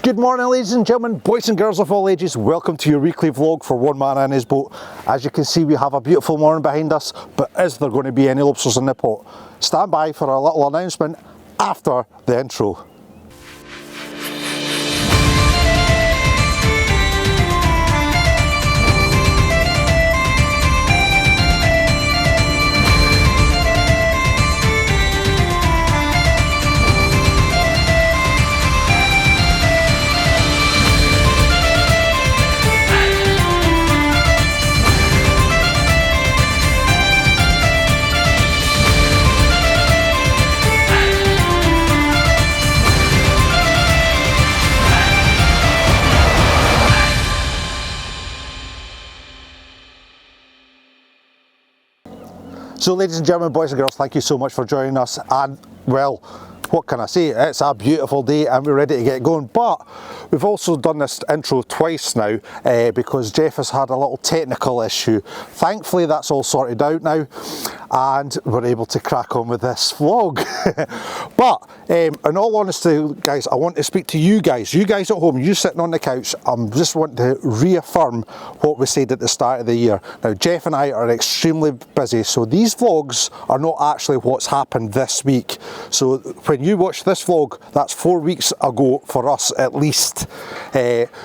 Good morning, ladies and gentlemen, boys and girls of all ages. Welcome to your weekly vlog for One Man and His Boat. As you can see, we have a beautiful morning behind us, but is there going to be any lobsters in the pot? Stand by for a little announcement after the intro. So ladies and gentlemen, boys and girls, thank you so much for joining us, and well, what can I say, it's a beautiful day and we're ready to get going. But we've also done this intro twice now because Jeff has had a little technical issue. Thankfully that's all sorted out now and we're able to crack on with this vlog. But in all honesty guys, I want to speak to you guys at home, you sitting on the couch. I'm just wanting to reaffirm what we said at the start of the year. Now Jeff and I are extremely busy, so these vlogs are not actually what's happened this week. So when you watch this vlog, that's 4 weeks ago for us at least.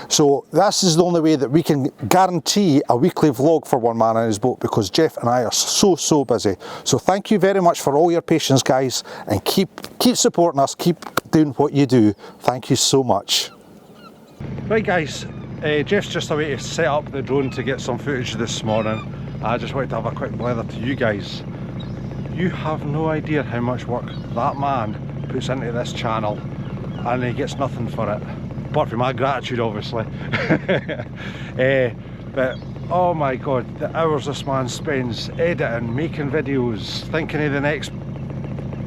So this is the only way that we can guarantee a weekly vlog for One Man and His Boat, because Jeff and I are so busy. So thank you very much for all your patience guys, and keep supporting us, keep doing what you do. Thank you so much. Right guys, Jeff's just away to set up the drone to get some footage this morning. I just wanted to have a quick blather to you guys. You have no idea how much work that man puts into this channel, and he gets nothing for it, apart from my gratitude obviously. But oh my god, the hours this man spends editing, making videos, thinking of the next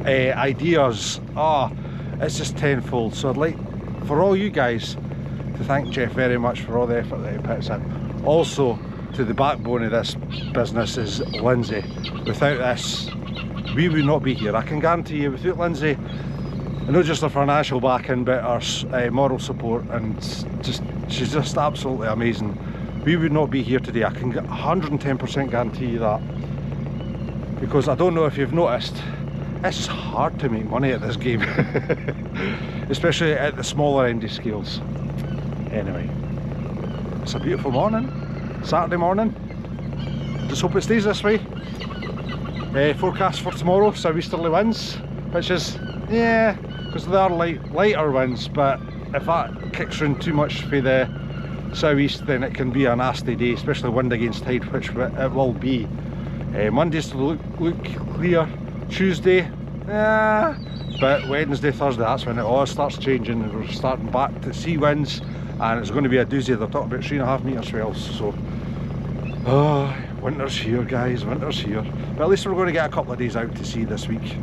ideas, it's just tenfold. So I'd like for all you guys to thank Jeff very much for all the effort that he puts in. Also to the backbone of this business is Lynsey. Without this we would not be here. I can guarantee you, without Lynsey, and not just her financial backing but her moral support, and she's just absolutely amazing, we would not be here today. I can 110% guarantee you that, because I don't know if you've noticed, it's hard to make money at this game. Especially at the smaller end of scales. Anyway, it's a beautiful morning, Saturday morning. Just hope it stays this way. Forecast for tomorrow, southeasterly winds, which is, yeah, because they are lighter winds, but if that kicks around too much for the southeast, then it can be a nasty day, especially wind against tide, which it will be. Monday's to look clear, Tuesday, but Wednesday, Thursday, that's when it all starts changing, and we're starting back to sea winds, and it's going to be a doozy. They're talking about 3.5 metre swells, so winter's here guys, winter's here. But at least we're going to get a couple of days out to sea this week.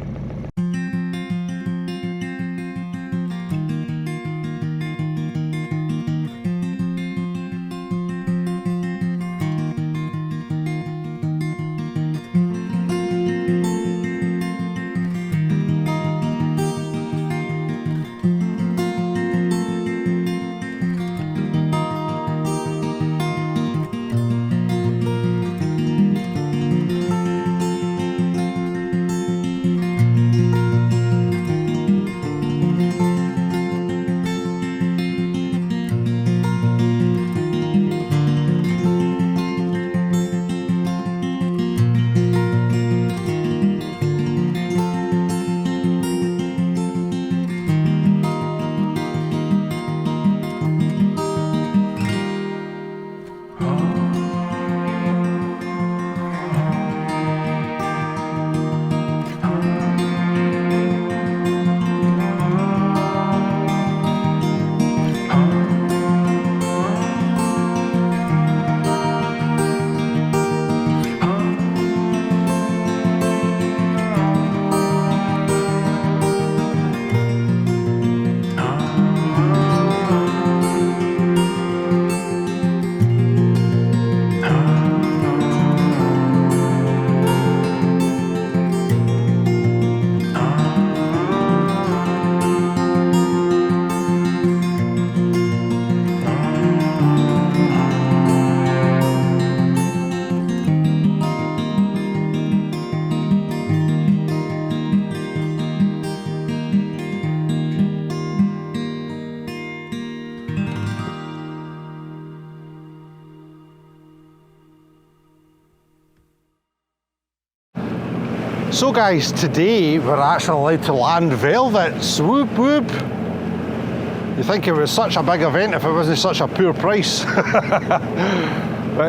So guys, today we're actually allowed to land velvets. Whoop whoop. You think it was such a big event if it wasn't such a poor price. But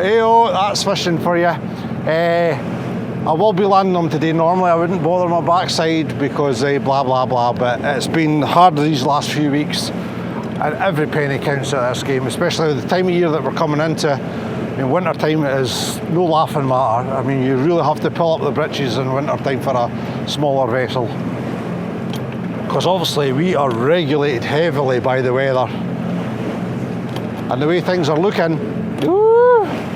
hey, oh, that's fishing for you. I will be landing them today. Normally I wouldn't bother my backside because blah blah blah, but it's been hard these last few weeks and every penny counts at this game, especially the time of year that we're coming into. I mean, winter time is no laughing matter. I mean, you really have to pull up the britches in winter time for a smaller vessel, because obviously we are regulated heavily by the weather, and the way things are looking,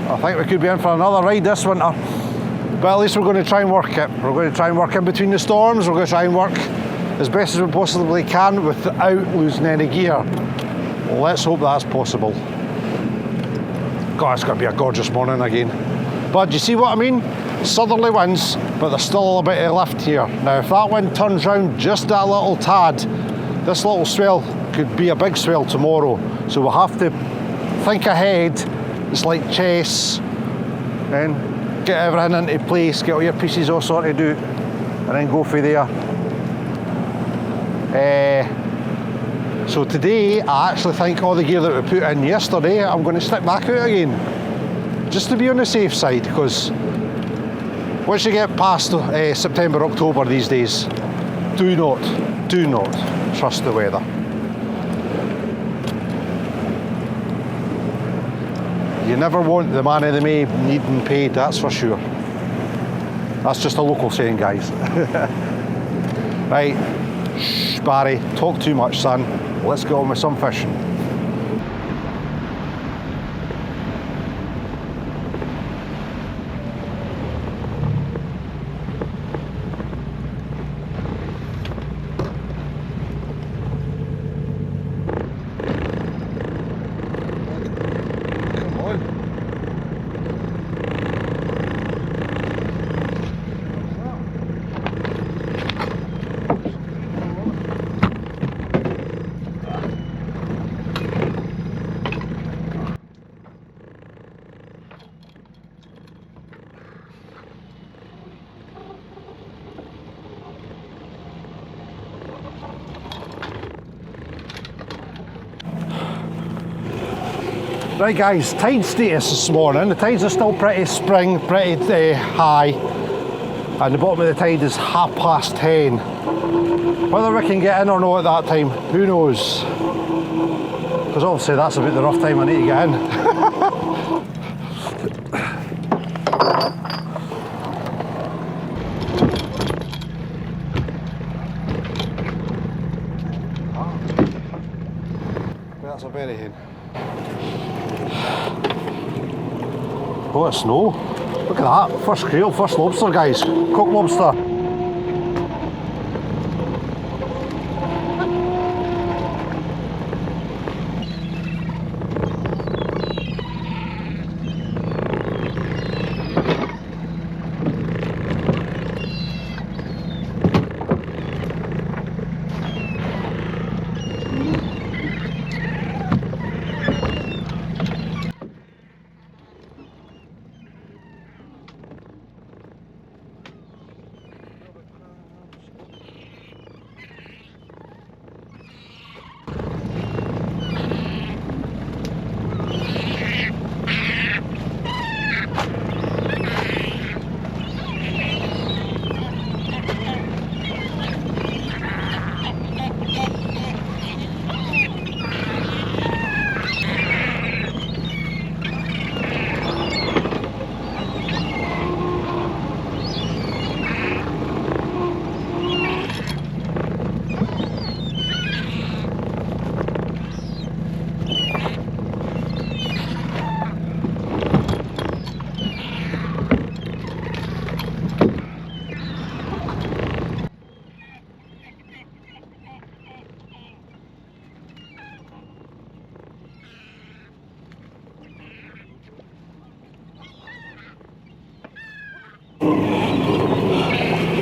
I think we could be in for another ride this winter. But at least we're going to try and work it. We're going to try and work in between the storms. We're going to try and work as best as we possibly can without losing any gear. Let's hope that's possible. God, it's going to be a gorgeous morning again. But you see what I mean? Southerly winds, but there's still a bit of lift here. Now, if that wind turns round just that little tad, this little swell could be a big swell tomorrow. So we'll have to think ahead. It's like chess. Then get everything into place, get all your pieces all sorted out, and then go for there. So today, I actually think all the gear that we put in yesterday, I'm going to stick back out again, just to be on the safe side, because once you get past September, October these days, do not trust the weather. You never want the man of the May needing paid, that's for sure. That's just a local saying, guys. Right, shh, Barry, talk too much, son. Let's get on with some fishing. Right guys, tide status this morning. The tides are still pretty spring, pretty high, and the bottom of the tide is 10:30. Whether we can get in or not at that time, who knows? Because obviously that's about the rough time I need to get in. That's a berry hen. Oh, it's snow. Look at that. First creel, first lobster, guys. Cooked lobster.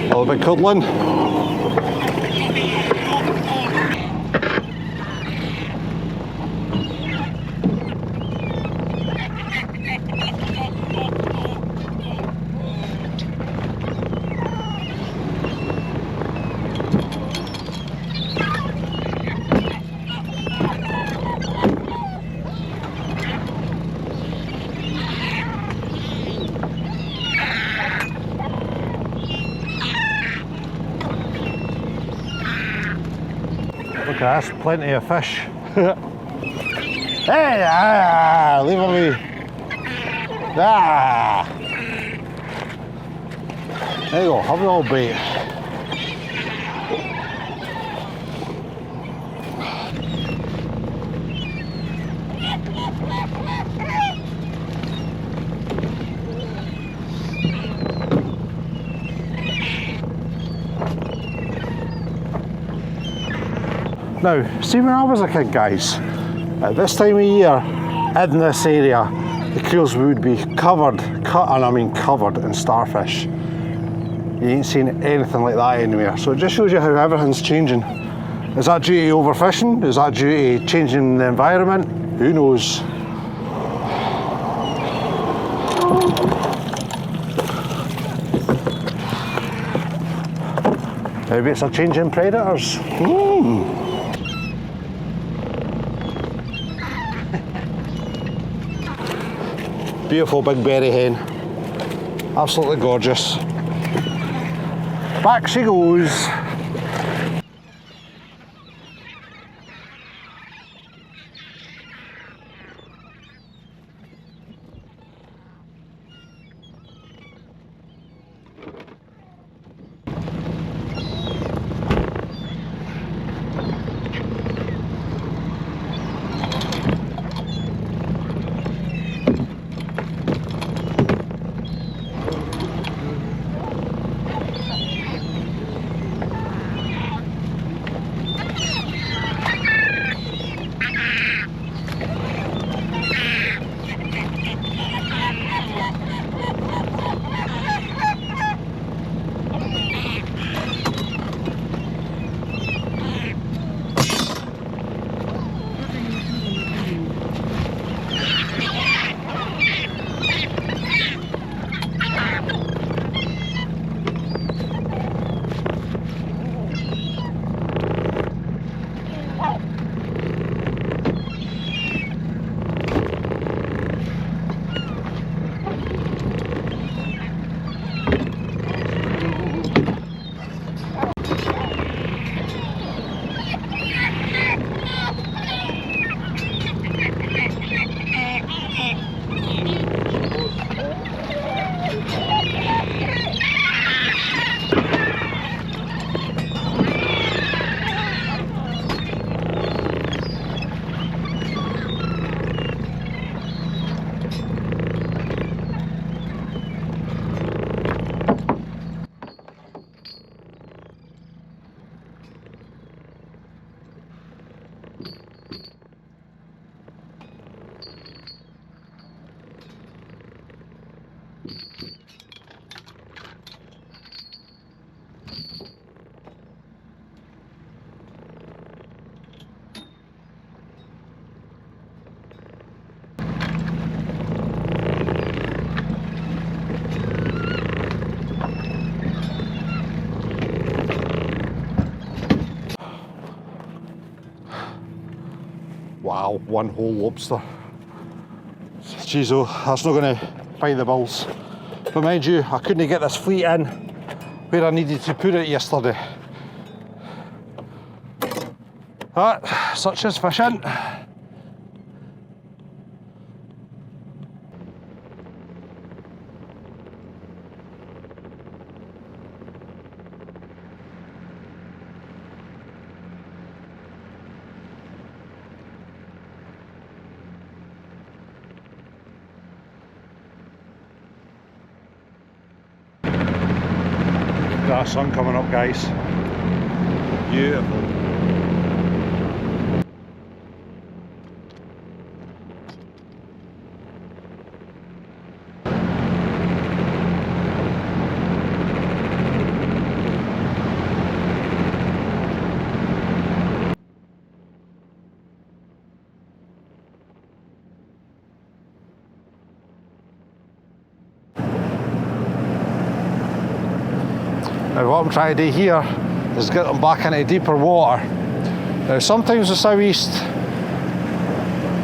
A little bit cuddling. that's plenty of fish. Hey, leave her be. There you go, have a little bait. Now, see when I was a kid, guys, at this time of year, in this area, the Creels would be covered, and I mean covered in starfish. You ain't seen anything like that anywhere, so it just shows you how everything's changing. Is that due to overfishing? Is that due to changing the environment? Who knows? Maybe it's a change in predators. Beautiful big berry hen. Absolutely gorgeous. Back she goes. Wow, one whole lobster. Jeez, oh, that's not going to pay the bills. But mind you, I couldn't get this fleet in where I needed to put it yesterday. Such is fishing. That sun coming up, guys. Beautiful. Now what I'm trying to do here is get them back into deeper water. Now sometimes the southeast,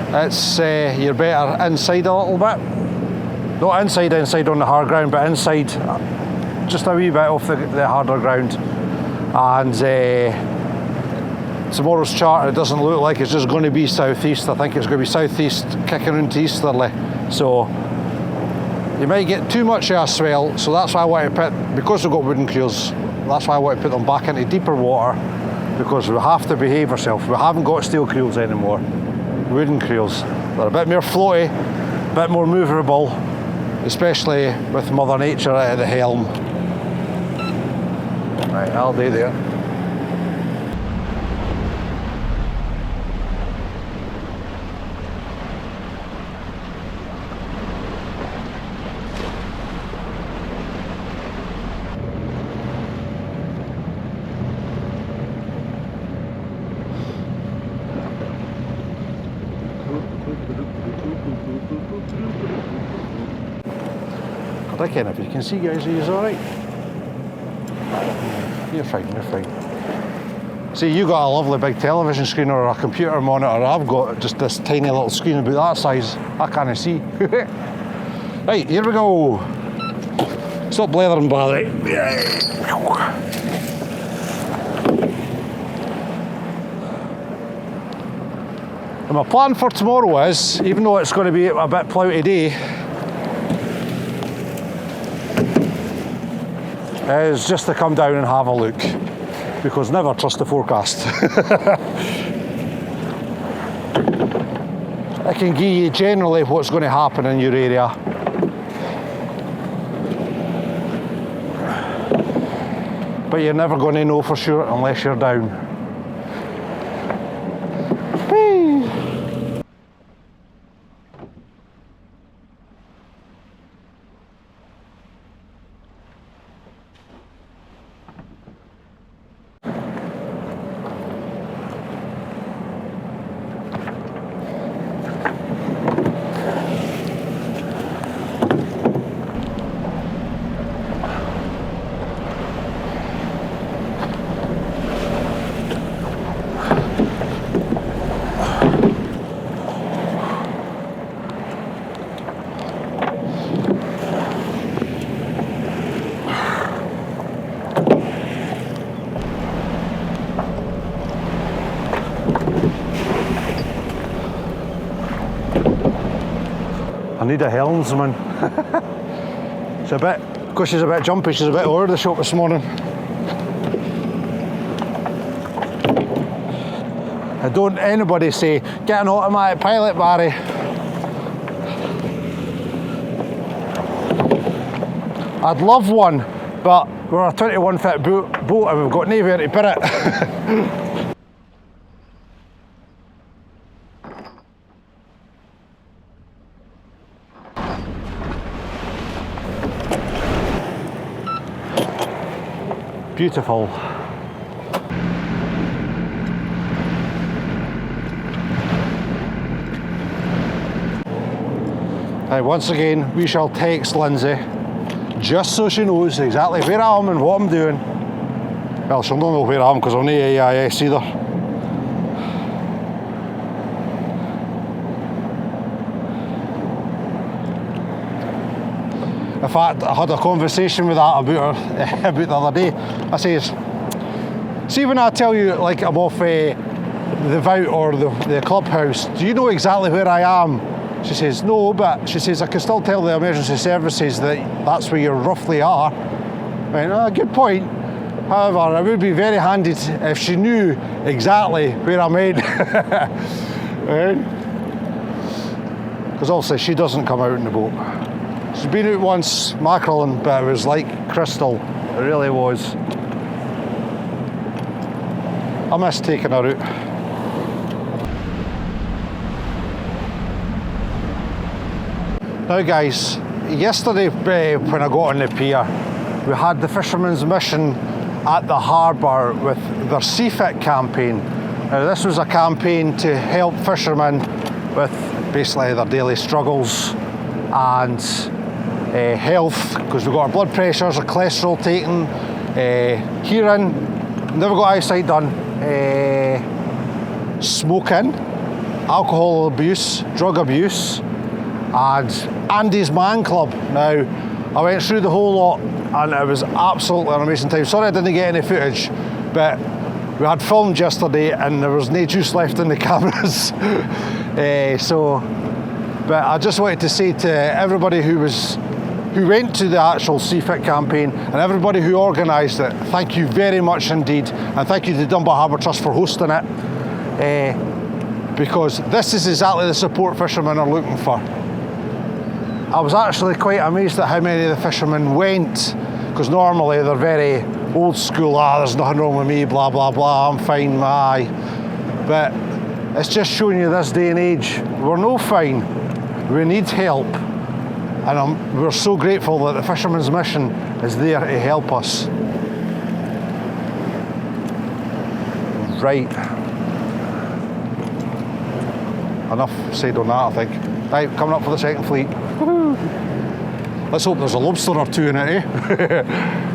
it's you're better inside a little bit. Not inside on the hard ground, but inside just a wee bit off the harder ground. And tomorrow's chart, it doesn't look like it's just going to be southeast. I think it's going to be southeast kicking into easterly. So you might get too much of a swell, so that's why I want to put, because we've got wooden creels, that's why I want to put them back into deeper water, because we have to behave ourselves. We haven't got steel creels anymore, wooden creels. They're a bit more floaty, a bit more moveable, especially with Mother Nature at the helm. Right, I'll do there. I reckon if you can see, guys, he's alright. You're fine, you're fine. See, you got a lovely big television screen or a computer monitor. I've got just this tiny little screen about that size. I can't see. Right, here we go. Stop blethering, Barry. And my plan for tomorrow is, even though it's going to be a bit plouty day, is just to come down and have a look, because never trust the forecast. It can give you generally what's going to happen in your area. But you're never going to know for sure unless you're down. I need a helmsman. It's a bit, because she's a bit jumpy, she's a bit over the shop this morning. I don't anybody say, get an automatic pilot, Barry. I'd love one, but we're a 21 foot boat and we've got nowhere to put it. Beautiful. Now, once again, we shall text Lynsey, just so she knows exactly where I am and what I'm doing. Well, she'll not know where I am because I'm not AIS either. In fact, I had a conversation with that about her about the other day. I says, see, when I tell you like I'm off the Vout or the clubhouse, do you know exactly where I am? She says, no, but she says, I can still tell the emergency services that that's where you roughly are. I went, good point. However, it would be very handy if she knew exactly where I'm heading. Because obviously she doesn't come out in the boat. She's been out once mackerelling, but it was like crystal. It really was. I miss taking her out. Now guys, yesterday when I got on the pier, we had the Fisherman's Mission at the Harbour with their Seafit campaign. Now this was a campaign to help fishermen with basically their daily struggles and health, because we've got our blood pressures, our cholesterol taken, hearing, never got eyesight done, smoking, alcohol abuse, drug abuse, and Andy's Man Club. Now, I went through the whole lot and it was absolutely an amazing time. Sorry I didn't get any footage, but we had filmed yesterday and there was no juice left in the cameras. But I just wanted to say to everybody who went to the actual Seafit campaign and everybody who organised it, thank you very much indeed, and thank you to Dunbar Harbour Trust for hosting it, because this is exactly the support fishermen are looking for. I was actually quite amazed at how many of the fishermen went, because normally they're very old school, there's nothing wrong with me, blah blah blah, I'm fine, aye. But it's just showing you this day and age, we're no fine, we need help. And we're so grateful that the Fisherman's Mission is there to help us. Right. Enough said on that, I think. Right, coming up for the second fleet. Woo-hoo. Let's hope there's a lobster or two in it, eh?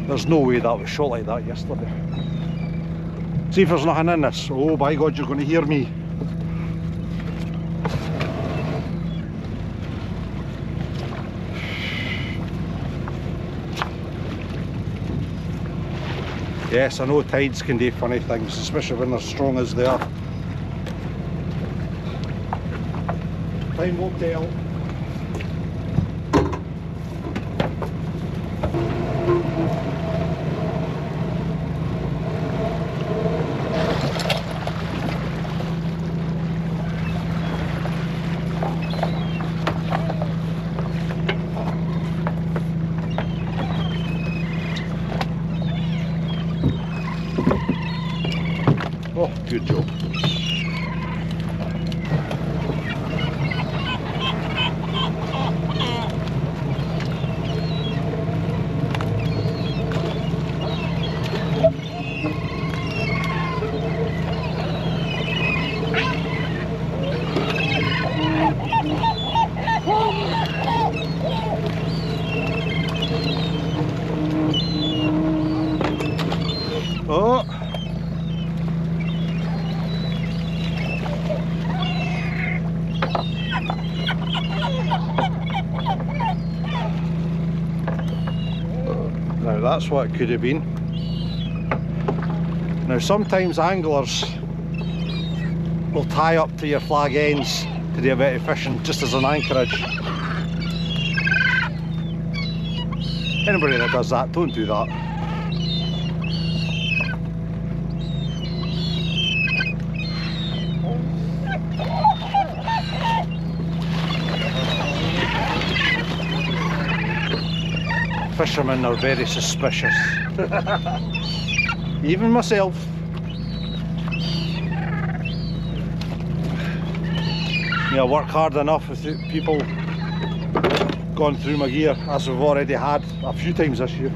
There's no way that was shot like that yesterday. See if there's nothing in this. Oh by God, you're going to hear me. Yes, I know tides can do funny things, especially when they're strong as they are. Time will tell. Oh, good job. Oh. Now that's what it could have been. Now sometimes anglers will tie up to your flag ends to do a bit of fishing just as an anchorage. Anybody that does that, don't do that. Fishermen are very suspicious. Even myself. Yeah, I work hard enough with people going through my gear, as we've already had a few times this year.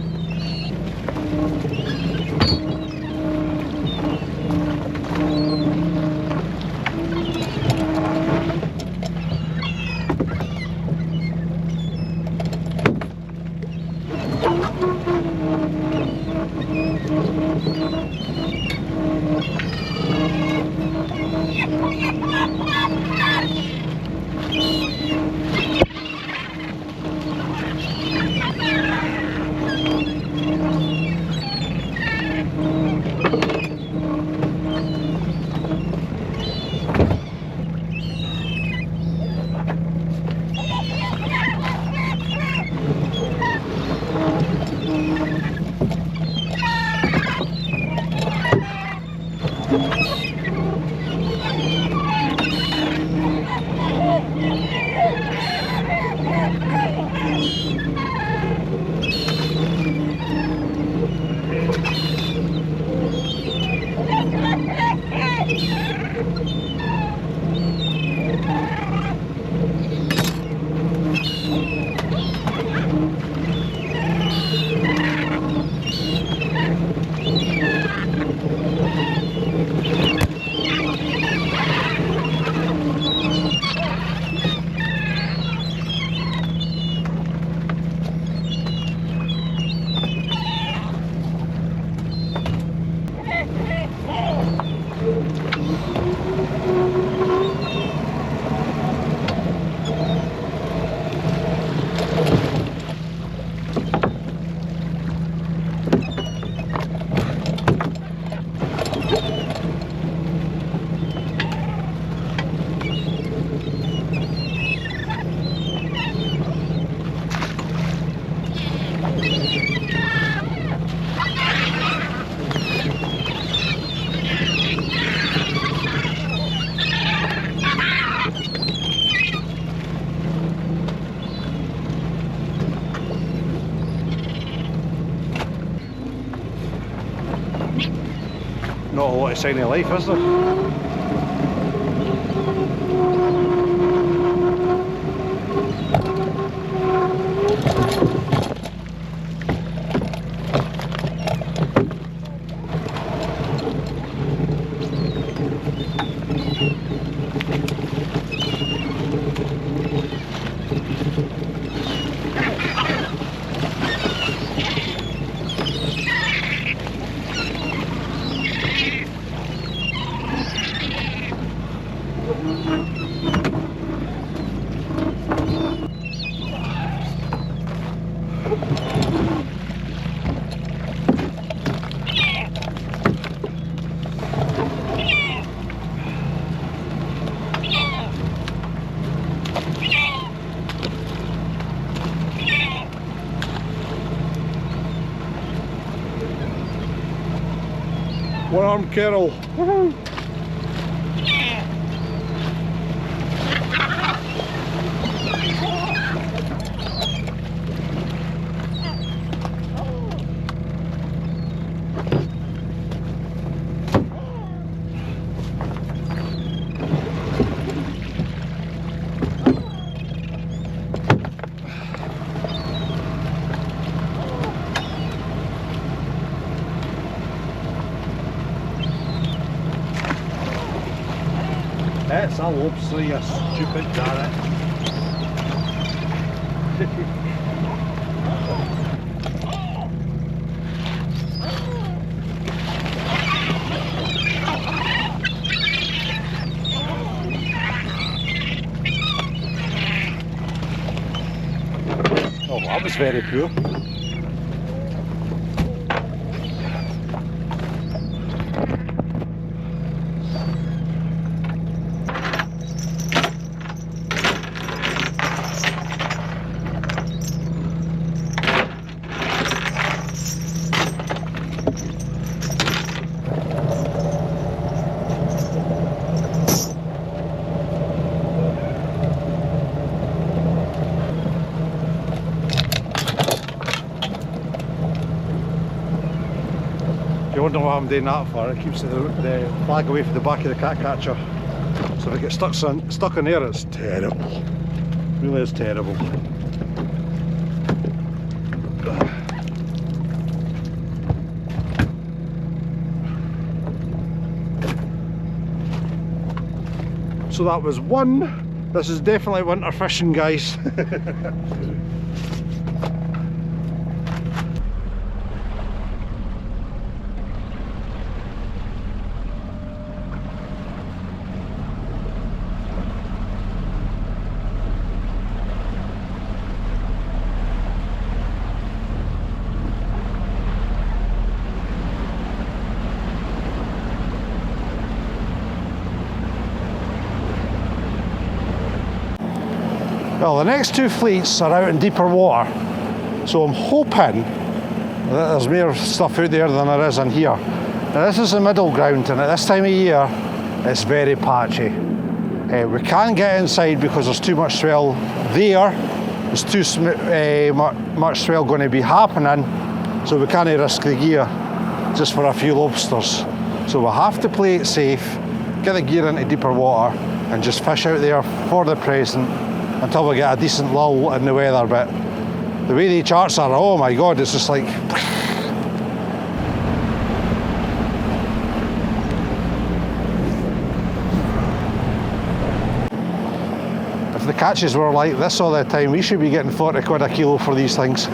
Not a lot of sign of life, is there? One-armed Carol. Woohoo! It's a lobster, you stupid garret. Oh, that was very poor. You wonder what I'm doing that for. It keeps the flag away from the back of the cat catcher. So if it gets stuck in there, it's terrible. It really is terrible. So that was one. This is definitely winter fishing, guys. Well, the next two fleets are out in deeper water, so I'm hoping that there's more stuff out there than there is in here. Now this is the middle ground, and at this time of year it's very patchy. We can't get inside because there's too much swell there. There's too much swell going to be happening, so we can't risk the gear just for a few lobsters. So we'll have to play it safe, get the gear into deeper water and just fish out there for the present until we get a decent lull in the weather. But the way the charts are, oh my god, it's just like... If the catches were like this all the time, we should be getting 40 quid a kilo for these things.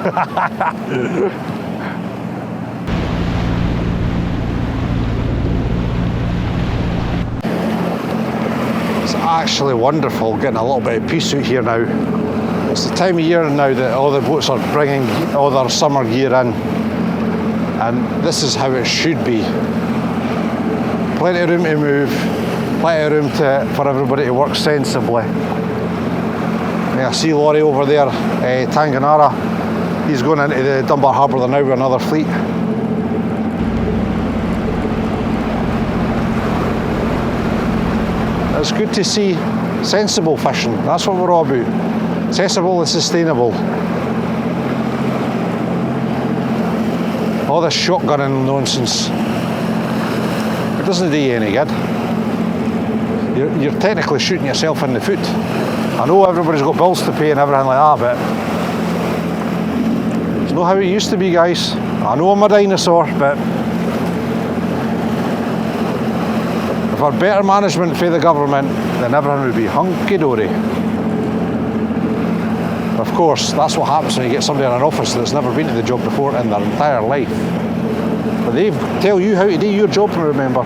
Actually wonderful getting a little bit of peace out here now. It's the time of year now that all the boats are bringing all their summer gear in, and this is how it should be. Plenty of room to move, plenty of room for everybody to work sensibly. Yeah, I see Laurie over there, Tanganara. He's going into the Dunbar Harbour there now with another fleet. It's good to see sensible fishing. That's what we're all about. Sensible and sustainable. All this shotgunning nonsense. It doesn't do you any good. You're technically shooting yourself in the foot. I know everybody's got bills to pay and everything like that, but it's not how it used to be, guys. I know I'm a dinosaur, but if our better management for the government, then everything would be hunky-dory. Of course, that's what happens when you get somebody in an office that's never been to the job before in their entire life. But they tell you how to do your job, remember.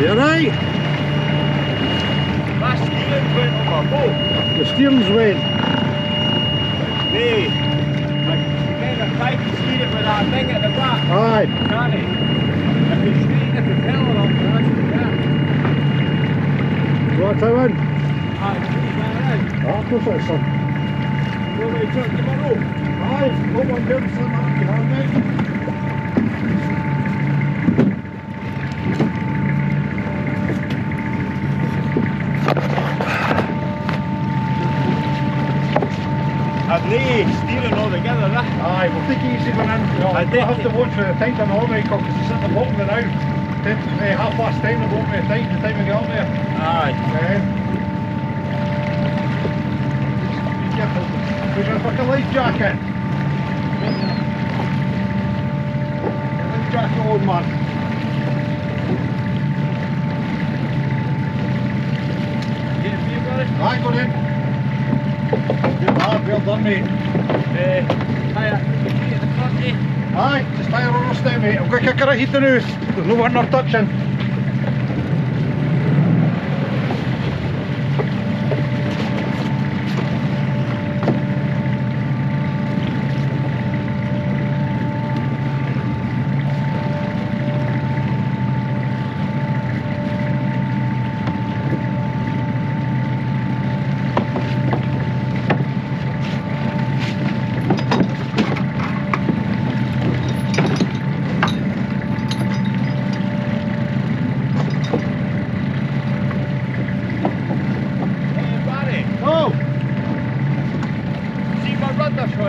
You right? My steering's went on my boat. The steering's went. Hey, I kind of tried to steer it with that thing at the back. Aye. Can't it? If you straighten the propeller up, that's the gap. What's that one? Aye, pretty bad, right? Ah, of course it is, son. Go away, chuck the rope. Aye, got one down, son, up behind me. I'd lay steering all together, eh? Aye, we'll take it easy when in. I I have to watch for the time on the because it's at the bottom of the now. 10:30 the bottom of the time we get up there. Aye. Be careful. We've got a fucking life jacket. Life jacket on, man. Get a few, buddy? Aye, go in. Good lad, well done, mate. Hiya, feet at the front, eh? Aye, just fire on us down, mate. I'm going to kick her a heat the news. There's no one or touching.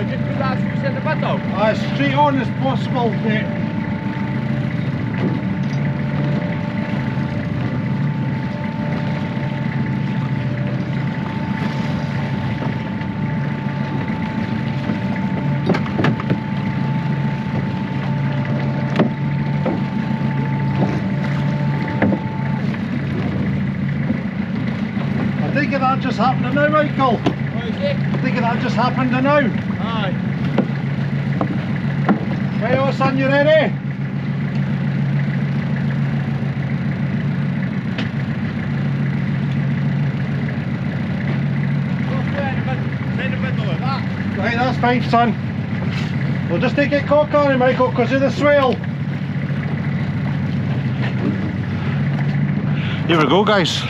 Just put that fuse in the middle. As straight on as possible, mate. I think that just happened now, Michael. What is it? I think that just happened now. Aye. Right, oh son, you ready? In the middle of that. Right, that's fine, son. We'll just take it cock on it, Michael, because of the swell. Here we go, guys.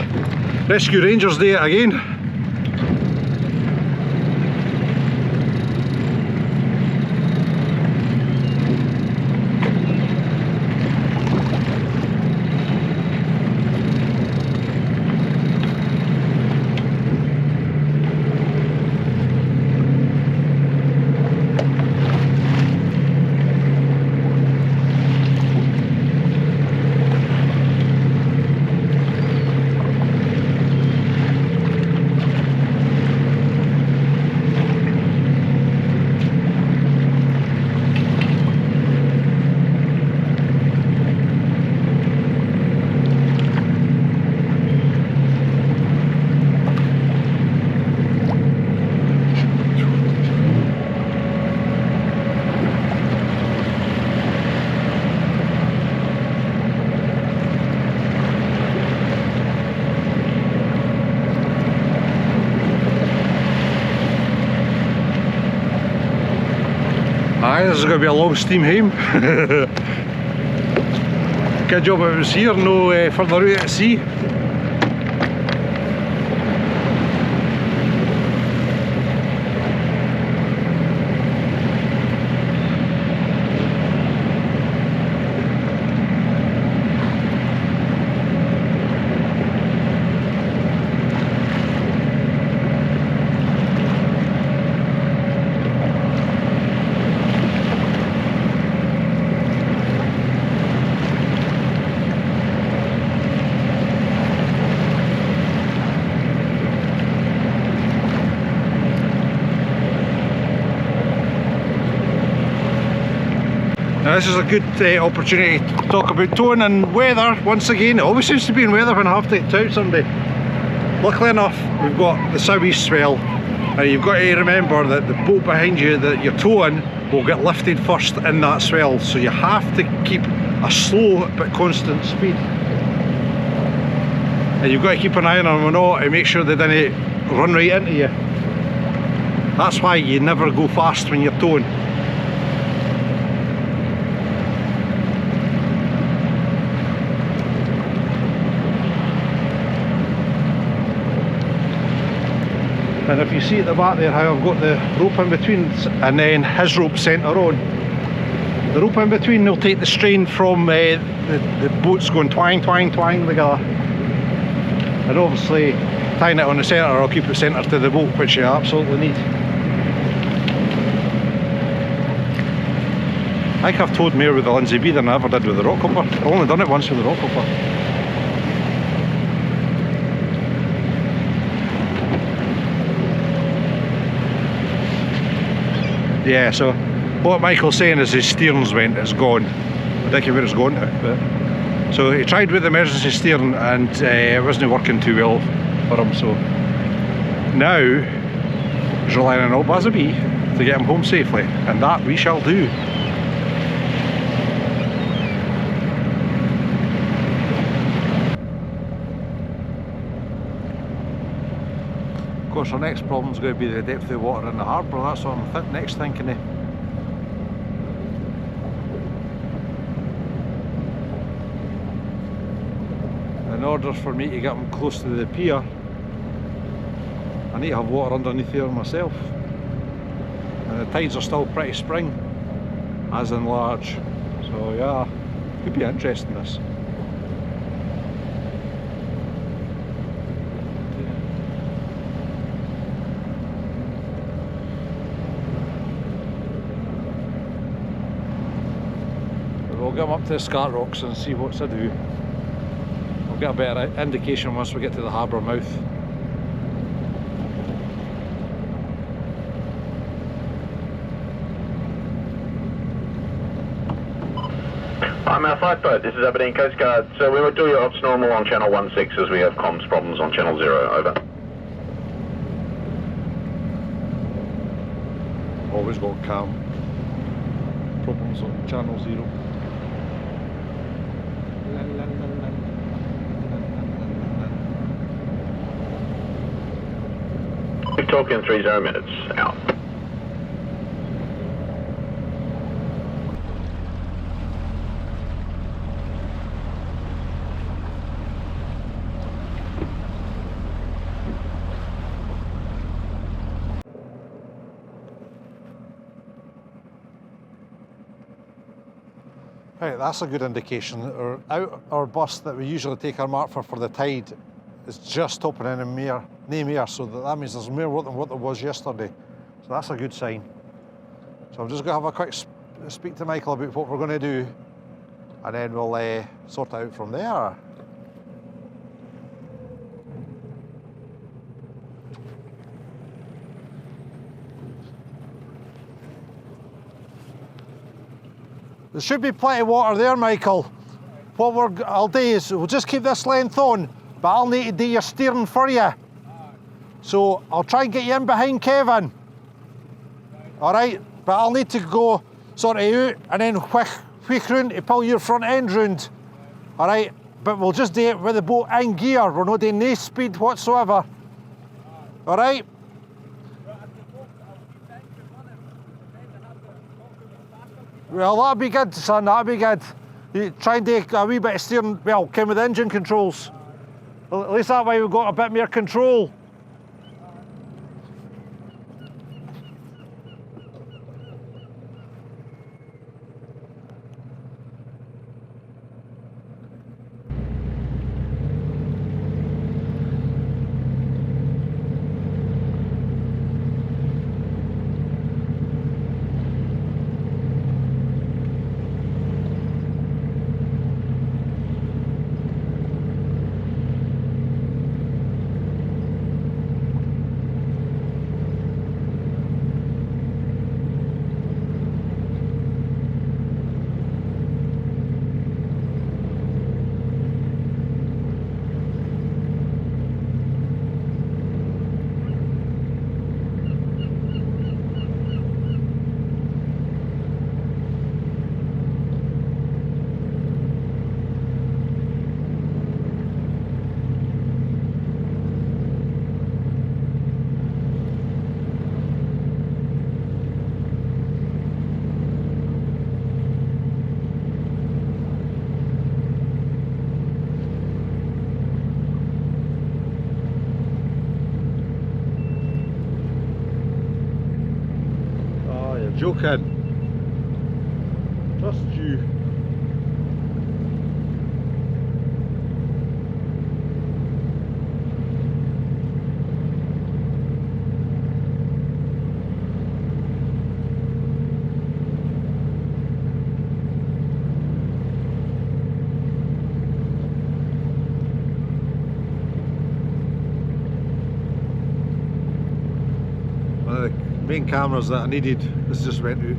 Rescue Rangers do it again. Aye, this is going to be a long steam home. Good job it was here, no further out at sea. Now this is a good opportunity to talk about towing and weather once again. It always seems to be in weather when I have to tow somebody. Luckily enough, we've got the southeast swell, and you've got to remember that the boat behind you that you're towing will get lifted first in that swell, so you have to keep a slow but constant speed. And you've got to keep an eye on them or not and make sure they don't run right into you. That's why you never go fast when you're towing. And if you see at the back there how I've got the rope in between and then his rope centre on, the rope in between will take the strain from the boats going twang, twang, twang together. And obviously tying it on the centre will keep it centre to the boat, which you absolutely need. I think I've towed more with the Lynsey B than I ever did with the rock hopper. I've only done it once with the rock hopper. Yeah, so what Michael's saying is his steering's went, it's gone. I don't know where it's gone to. But. So he tried with the emergency steering and it wasn't working too well for him, so now he's relying on old Lynsey B to get him home safely, and that we shall do. Of course, our next problem is going to be the depth of the water in the harbour. That's what I'm next thinking of. In order for me to get them close to the pier, I need to have water underneath here myself. And the tides are still pretty spring, as in large. So yeah, could be interesting this. We'll get them up to the Scat Rocks and see what's to do. We'll get a better indication once we get to the harbour mouth. I'm our flight boat, this is Aberdeen Coast Guard. So we will do your ops normal on channel 16 as we have comms problems on channel 0, over. Always got cam problems on channel 0. We're talking 30 minutes, out. Right, that's a good indication. Our bus that we usually take our mark for the tide is just opening in near here, so that means there's more work than what there was yesterday. So that's a good sign. So I'm just going to have a quick speak to Michael about what we're going to do, and then we'll sort it out from there. There should be plenty of water there, Michael. What I'll do is we'll just keep this length on, but I'll need to do your steering for you. So I'll try and get you in behind Kevin. Alright, but I'll need to go sort of out and then whick round to pull your front end round. Alright, but we'll just do it with the boat in gear. We're not doing no speed whatsoever. Well, that'd be good, son, that'd be good. You try and do a wee bit of steering, well, came with engine controls. At least that way we've got a bit more control. Joking. Just you. One of the main cameras that I needed, this just went out.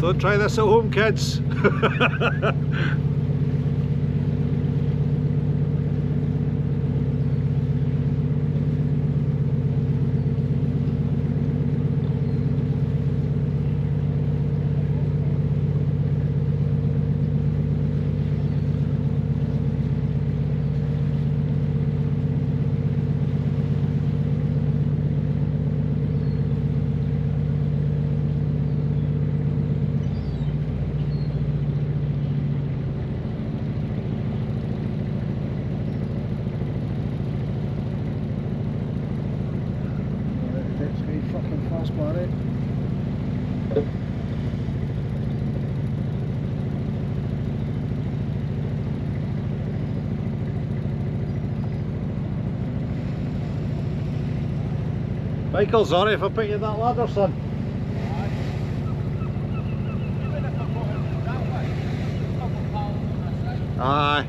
Don't try this at home, kids. Michael, sorry if I put you in that ladder, son. Even if I put it that way, I've got power on that side. Aye.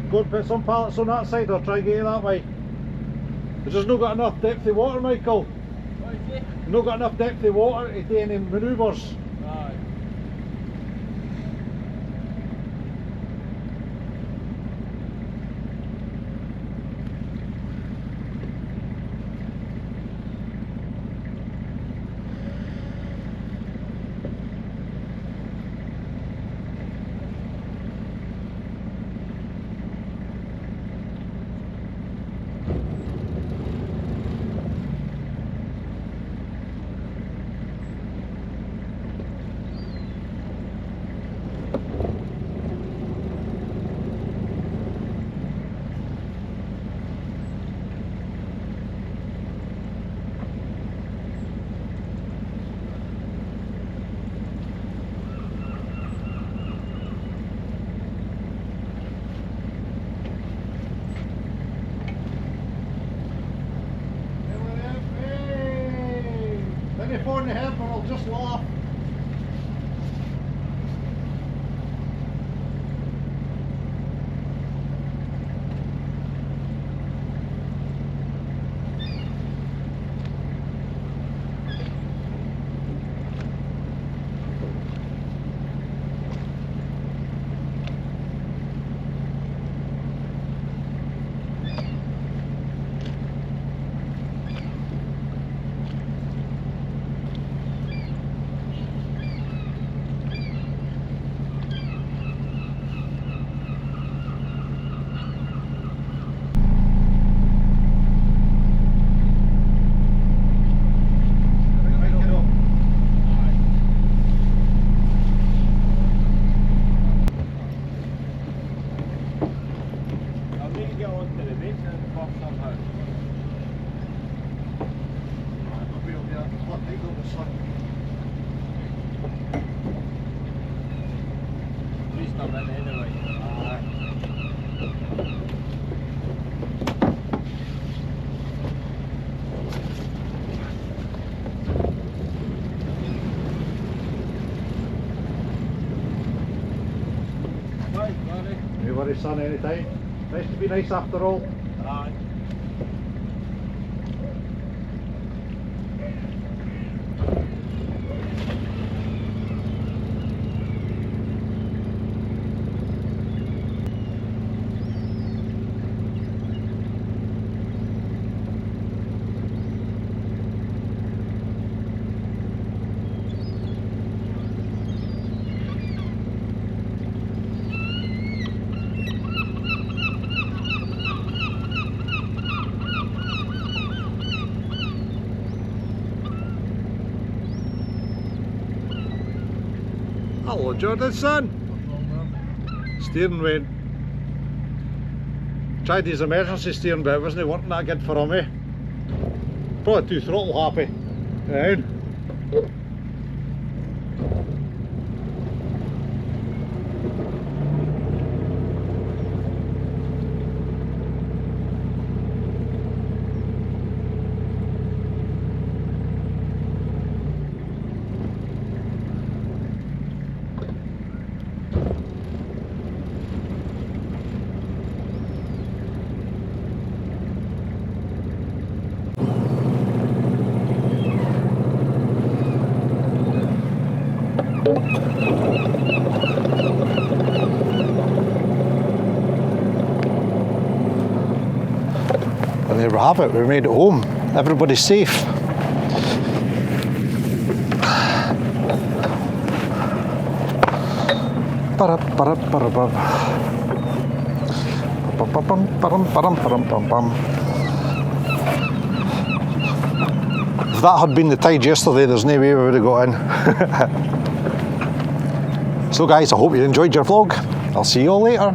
Go and put some pallets on that side or try and get you that way. There's just not got enough depth of water, Michael. What is it? Not got enough depth of water to do any manoeuvres. Right. me phone the Harbour, I'll just laugh. I'll need to get onto the base and pop somehow. I'll be up there, what night over the sun. At least I'm in anyway. Right, buddy. No worries, son, anytime. Nice to be nice after all. Aye. Hello, Jordan, son. Steering went. Tried his emergency steering, but it wasn't working that good for me. Probably too throttle happy. Right. And there we have it, we made it home. Everybody's safe. If that had been the tide yesterday, there's no way we would have got in. So guys, I hope you enjoyed your vlog. I'll see you all later.